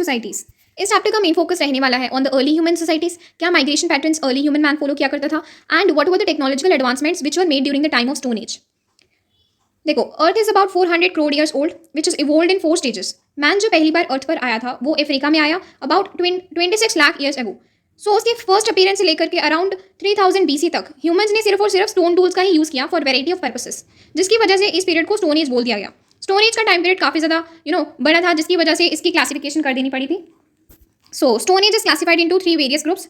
Societies. इस chapter का main focus रहने वाला है on the early human societies, क्या migration patterns early human man follow किया करता था, and what were the technological advancements which were made during the time of stone age. देखो, earth is about 400 crore years old which is evolve in 4 stages. Man जो पहली बार अर्थ पर आया था वो अफ्रीका में आया अबाउट 26 लाख ईयर्स अगो। सो उसके फर्स्ट अपीयरेंस से लेकर के अराउंड 3000 BC तक ह्यूमंस ने सिर्फ और सिर्फ स्टोन टूल्स का ही यूज़ किया फॉर वेराइटी ऑफ पर्पसेस, जिसकी वजह से इस पीरियड को स्टोन एज बोल दिया गया। स्टोन एज का टाइम पीरियड काफ़ी ज़्यादा बड़ा था, जिसकी वजह से इसकी क्लासिफिकेशन कर देनी पड़ी थी। सो stone age is classified into 3 various groups,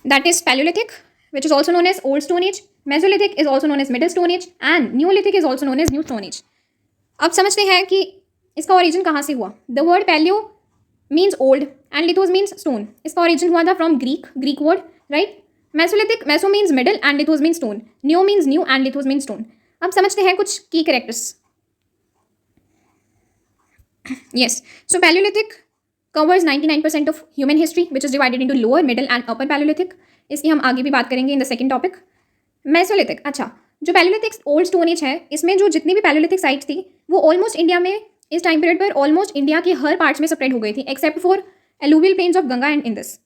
that is Palaeolithic which is also known as old stone age, mesolithic is also known as middle stone age, and neolithic is also known as new stone age. अब समझते हैं कि इसका origin कहाँ से हुआ। The word palaeo means old and lithos means stone. इसका origin हुआ था from Greek word, right. Mesolithic, meso means middle and lithos means stone. New means new and lithos means stone. अब समझते हैं कुछ की characters. Yes, so palaeolithic covers 99% of human history, which is divided into lower, middle and upper Paleolithic. इसकी हम आगे भी बात करेंगे in the second topic. Mesolithic, अच्छा, जो पैलियोलिथिक ओल्ड स्टोन एज है, इसमें जो जितनी भी पैलियोलिथिक साइट्स थी वो ऑलमोस्ट इंडिया में इस टाइम पीरियड पर ऑलमोस्ट इंडिया के हर पार्ट्स में स्प्रेड हो गई थी except for alluvial plains of Ganga and Indus.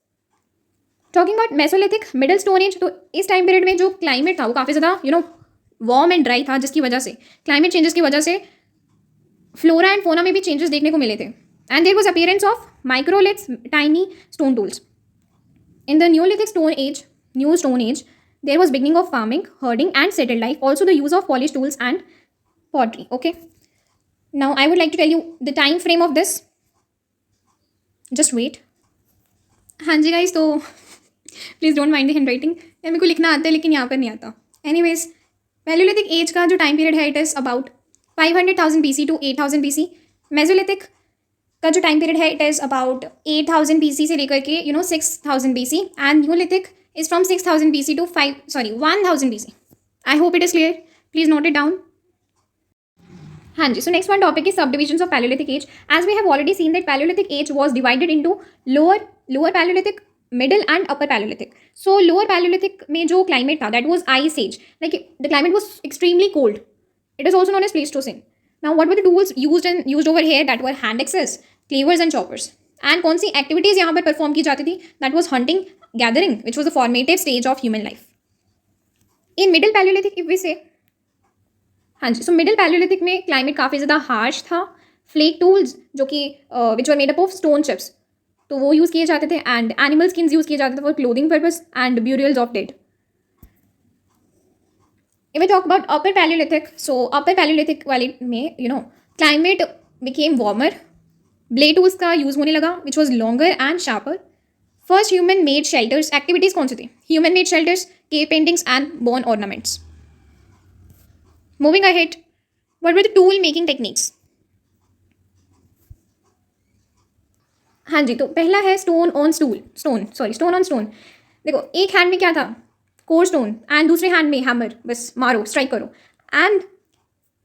Talking about Mesolithic middle stone age, तो इस टाइम पीरियड में जो क्लाइमेट था वो काफ़ी ज़्यादा वार्म एंड ड्राई था, जिसकी वजह से क्लाइमेट चेंजेस की वजह से फ्लोरा एंड फोना में भी चेंजेस देखने को मिले थे। And there was appearance of microliths, tiny stone tools. In the Neolithic New Stone Age, there was beginning of farming, herding, and settled life. Also, the use of polished tools and pottery. Okay. Now, I would like to tell you the time frame of this. Just wait. हाँ जी guys, तो please don't mind the handwriting. मेरे को लिखना आता है लेकिन यहाँ पर नहीं आता. Anyways, Paleolithic age का जो time period है, it is about 500,000 BC to 8,000 BC. Mesolithic का जो टाइम पीरियड है इट इज़ अबाउट 8000 BC से लेकर के 6000 BC, and neolithic is from 6000 BC to 1000 BC. I hope it is clear, please note it down. हाँ जी, so next one topic is sub division of palaeolithic age. As we have already seen that palaeolithic age was divided into lower palaeolithic, middle and upper palaeolithic. So lower palaeolithic में जो climate था that was ice age, like the climate was extremely cold. It is also known as Pleistocene. Now, what were the tools used over here? That were hand axes, cleavers and choppers. And कौन सी activities यहाँ पर perform की जाती थी? That was hunting, gathering, which was the formative stage of human life. In middle Paleolithic, if we say, हाँ जी, so middle Paleolithic में climate काफ़ी ज़्यादा harsh था. Flake tools जो कि which were made up of stone chips, तो वो use किए जाते थे, and animal skins यूज़ किए जाते थे for clothing purpose and burials of dead. If we talk about upper Paleolithic, so upper Paleolithic वाले में climate became warmer. Blade tools का यूज़ होने लगा, which was longer and sharper. First human made shelters. Activities कौन से थे? Human made shelters, cave paintings and bone ornaments. Moving ahead, what were the tool making techniques? हाँ जी, तो पहला है stone on stone. देखो, एक हैंड में क्या था? कोर स्टोन, एंड दूसरे हैंड में हैमर, बस मारो, स्ट्राइक करो. एंड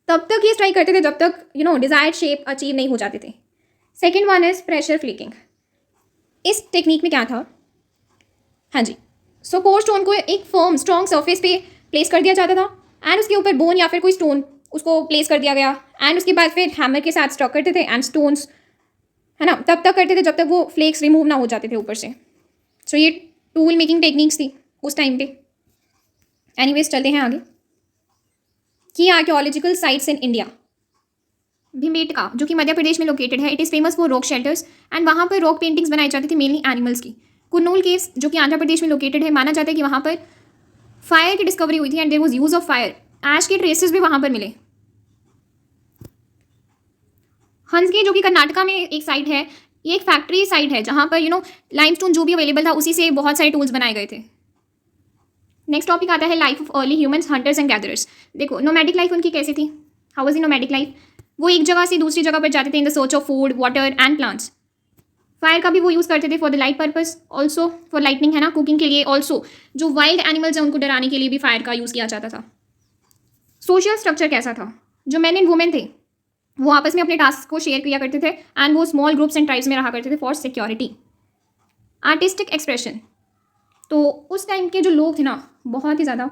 तब तक ये स्ट्राइक करते थे जब तक डिजायर्ड शेप अचीव नहीं हो जाते थे. Second one is pressure flicking. इस टेक्निक में क्या था? हाँ जी, सो कोर स्टोन को एक फर्म स्ट्रॉन्ग सरफेस पे प्लेस कर दिया जाता था, एंड उसके ऊपर बोन या फिर कोई स्टोन उसको प्लेस कर दिया गया, एंड उसके बाद फिर हैमर के साथ स्ट्रक करते थे, एंड स्टोन्स है ना तब तक करते थे जब तक वो फ्लेक्स रिमूव ना हो जाते थे ऊपर से. सो ये टूल मेकिंग टेक्निक्स थी उस टाइम पे. एनीवेज, चलते हैं आगे. की archaeological sites in India. Bhimbetka जो कि मध्य प्रदेश में लोकेटेड है, it is famous for rock shelters, and वहाँ पर रॉक पेंटिंग्स बनाई जाती थी मेनली एनिमल्स की. कुरनूल केव्स जो कि आंध्र प्रदेश में लोकेटेड है, माना जाता है कि वहाँ पर फायर की डिस्कवरी हुई थी, and there was use of fire. Ash के ट्रेसेस भी वहाँ पर मिले. हंसगी जो कि कर्नाटका में एक साइट है, ये एक फैक्ट्री साइट है जहाँ पर लाइमस्टोन जो भी अवेलेबल था उसी से बहुत सारे टूल्स बनाए गए थे. नेक्स्ट टॉपिक आता है life of early humans, hunters and gatherers. देखो, नोमैडिक लाइफ उनकी कैसी थी? How was the nomadic life? वो एक जगह से दूसरी जगह पर जाते थे in the search of food, water and plants. Fire का भी वो यूज़ करते थे for the light purpose, also for lightning, है ना, कुकिंग के लिए. ऑल्सो जो वाइल्ड एनिमल्स हैं उनको डराने के लिए भी फायर का यूज़ किया जाता था. सोशल स्ट्रक्चर कैसा था? जो मैन एंड वुमेन थे वो आपस में अपने टास्क को शेयर किया करते थे, एंड वो स्मॉल ग्रुप्स एंड ट्राइब्स में रहा करते थे फॉर सिक्योरिटी. आर्टिस्टिक एक्सप्रेशन, तो उस टाइम के जो लोग थे ना बहुत ही ज़्यादा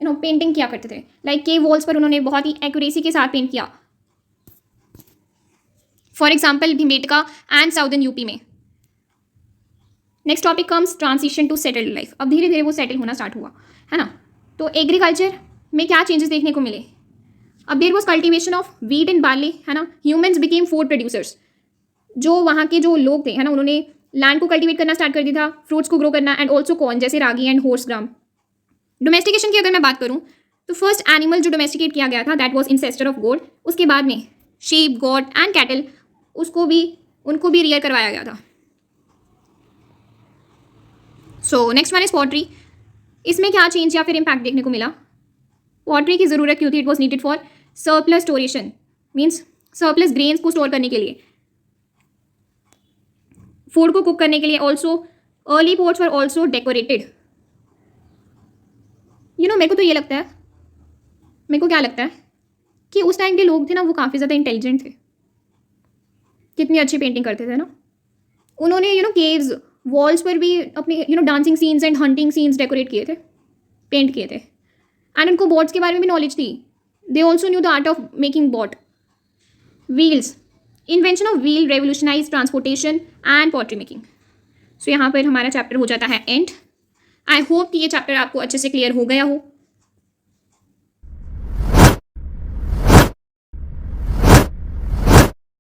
पेंटिंग किया करते थे. लाइक केव वॉल्स पर उन्होंने बहुत ही एक्यूरेसी के साथ पेंट किया. For example Bhimbetka and southern UP में next topic comes transition to settled life. अब धीरे धीरे वो सेटल होना स्टार्ट हुआ, है ना। तो एग्रीकल्चर में क्या चेंजेस देखने को मिले? अब there was cultivation of wheat and barley, है ना। Humans became food producers. जो वहाँ के जो लोग थे, है ना, उन्होंने लैंड को कल्टिवेट करना स्टार्ट कर दिया था, फ्रूट्स को ग्रो करना, एंड ऑल्सो कॉर्न जैसे रागी एंड होर्स ग्राम। डोमेस्टिकेशन की अगर मैं बात करूँ तो फर्स्ट एनिमल जो डोमेस्टिकेट किया गया था दैट वाज इंसेस्टर ऑफ गोड। उसके बाद में शीप, गॉट एंड कैटल उनको भी रियर करवाया गया था। सो नेक्स्ट वन इज पॉटरी। इसमें क्या चेंज या फिर इम्पैक्ट देखने को मिला? पॉटरी की ज़रूरत क्यों थी? It was needed for surplus storation, means surplus grains को स्टोर करने के लिए, फूड को कुक करने के लिए। Also early pots were also decorated. मेरे को तो ये लगता है, मेरे को क्या लगता है कि उस टाइम के लोग थे ना, वो काफ़ी ज़्यादा इंटेलिजेंट थे। कितनी अच्छी पेंटिंग करते थे ना उन्होंने। केव्स वॉल्स पर भी अपने dancing scenes and hunting scenes decorate किए थे, पेंट किए थे। एंड उनको बोट्स के बारे में भी नॉलेज थी। They also knew the art of making boat. Wheels, invention of wheel revolutionise transportation and pottery making. So यहाँ पर हमारा चैप्टर हो जाता है एंड। आई होप कि ये चैप्टर आपको अच्छे से क्लियर हो गया हो।